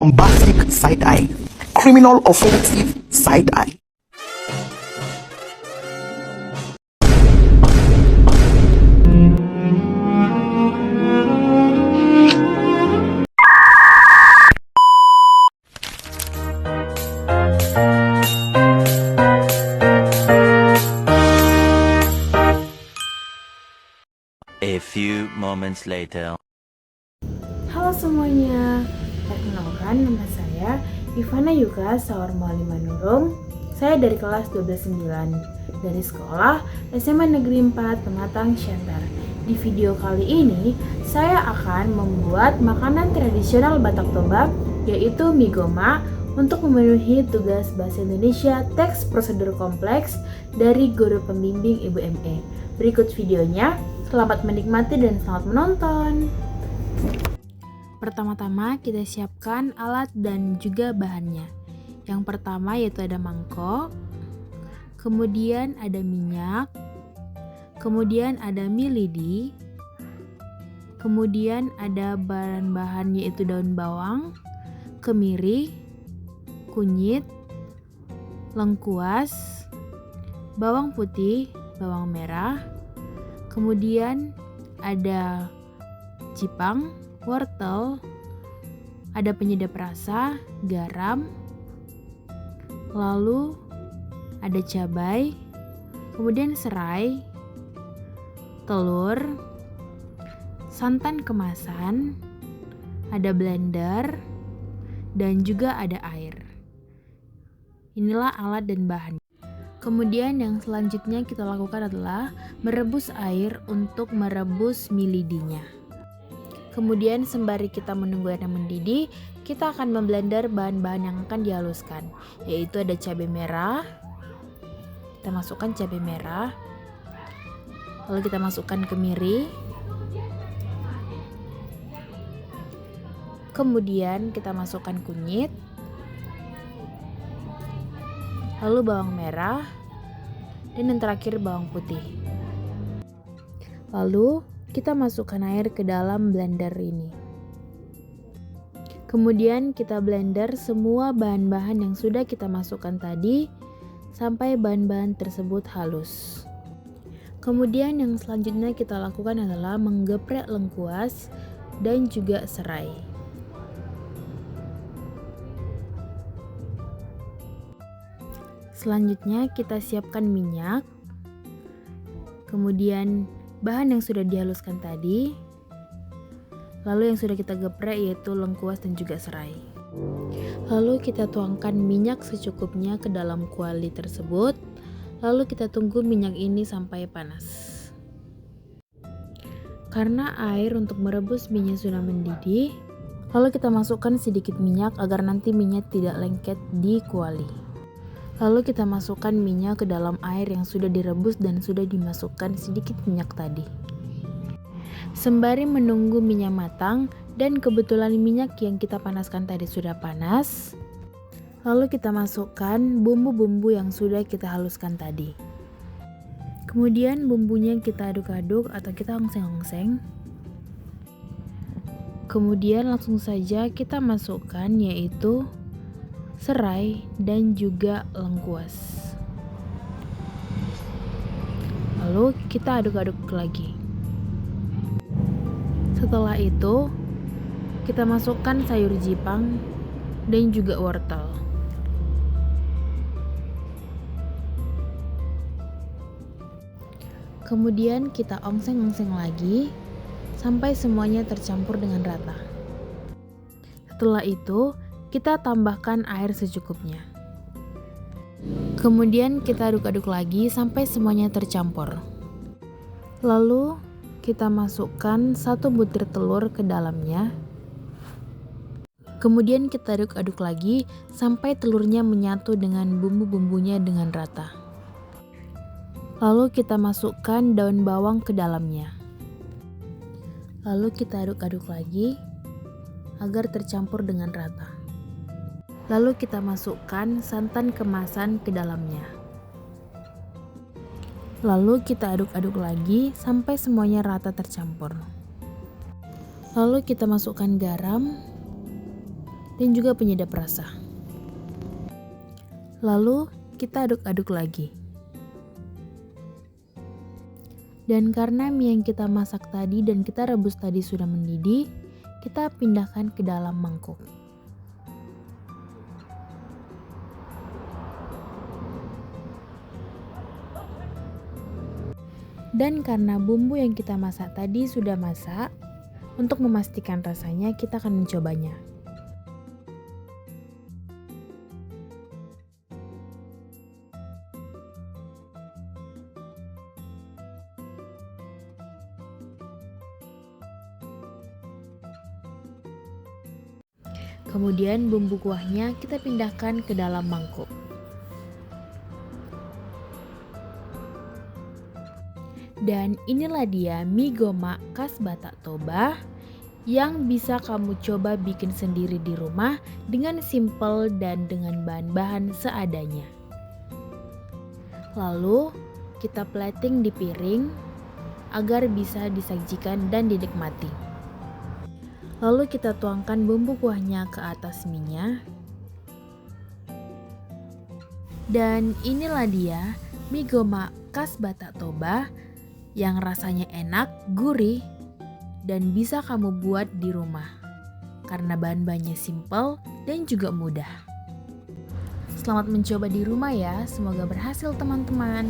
Bombastic side-eye, criminal offensive side-eye. A few moments later. Halo semuanya, perkenalkan nama saya Ivana Yuka Saur Maulima Nurung. Saya dari kelas 12-9 dari sekolah SMA Negeri 4 Pematang Siantar. Di video kali ini, saya akan membuat makanan tradisional Batak Toba, yaitu mie goma, untuk memenuhi tugas Bahasa Indonesia teks prosedur kompleks dari guru pembimbing Ibu ME. Berikut videonya, selamat menikmati dan selamat menonton. Pertama-tama kita siapkan alat dan juga bahannya. Yang pertama yaitu ada mangkok, kemudian ada minyak, kemudian ada mie lidi, kemudian ada bahan-bahan yaitu daun bawang, kemiri, kunyit, lengkuas, bawang putih, bawang merah, kemudian ada cipang, wortel, ada penyedap rasa, garam, lalu ada cabai, kemudian serai, telur, santan kemasan, ada blender, dan juga ada air. Inilah alat dan bahan. Kemudian yang selanjutnya kita lakukan adalah merebus air untuk merebus mie lidinya. Kemudian sembari kita menunggu airnya mendidih, kita akan memblender bahan-bahan yang akan dihaluskan, yaitu ada cabai merah. Kita masukkan cabai merah. Lalu kita masukkan kemiri. Kemudian kita masukkan kunyit. Lalu bawang merah. Dan yang terakhir bawang putih. Lalu kita masukkan air ke dalam blender ini. Kemudian kita blender semua bahan-bahan yang sudah kita masukkan tadi sampai bahan-bahan tersebut halus. Kemudian yang selanjutnya kita lakukan adalah menggeprek lengkuas dan juga serai. Selanjutnya kita siapkan minyak. Kemudian bahan yang sudah dihaluskan tadi, lalu yang sudah kita geprek yaitu lengkuas dan juga serai. Lalu kita tuangkan minyak secukupnya ke dalam kuali tersebut, lalu kita tunggu minyak ini sampai panas. Karena air untuk merebus minyak sudah mendidih, lalu kita masukkan sedikit minyak agar nanti minyak tidak lengket di kuali. Lalu kita masukkan minyak ke dalam air yang sudah direbus dan sudah dimasukkan sedikit minyak tadi. Sembari menunggu minyak matang dan kebetulan minyak yang kita panaskan tadi sudah panas, lalu kita masukkan bumbu-bumbu yang sudah kita haluskan tadi. Kemudian bumbunya kita aduk-aduk atau kita ongseng-ongseng. Kemudian langsung saja kita masukkan yaitu serai dan juga lengkuas. Lalu kita aduk-aduk lagi. Setelah itu kita masukkan sayur jipang dan juga wortel. Kemudian kita ongseng-ongseng lagi sampai semuanya tercampur dengan rata. Setelah itu kita tambahkan air secukupnya. Kemudian kita aduk-aduk lagi sampai semuanya tercampur. Lalu kita masukkan 1 butir telur ke dalamnya. Kemudian kita aduk-aduk lagi sampai telurnya menyatu dengan bumbu-bumbunya dengan rata. Lalu kita masukkan daun bawang ke dalamnya. Lalu kita aduk-aduk lagi agar tercampur dengan rata. Lalu kita masukkan santan kemasan ke dalamnya. Lalu kita aduk-aduk lagi sampai semuanya rata tercampur. Lalu kita masukkan garam dan juga penyedap rasa. Lalu kita aduk-aduk lagi. Dan karena mie yang kita masak tadi dan kita rebus tadi sudah mendidih, kita pindahkan ke dalam mangkuk. Dan karena bumbu yang kita masak tadi sudah masak, untuk memastikan rasanya kita akan mencobanya. Kemudian bumbu kuahnya kita pindahkan ke dalam mangkuk. Dan inilah dia mie gomak khas Batak Toba yang bisa kamu coba bikin sendiri di rumah dengan simple dan dengan bahan-bahan seadanya. Lalu kita plating di piring agar bisa disajikan dan dinikmati. Lalu kita tuangkan bumbu kuahnya ke atas mie-nya. Dan inilah dia mie gomak khas Batak Toba yang rasanya enak, gurih, dan bisa kamu buat di rumah karena bahan-bahannya simple dan juga mudah. Selamat mencoba di rumah ya, semoga berhasil teman-teman.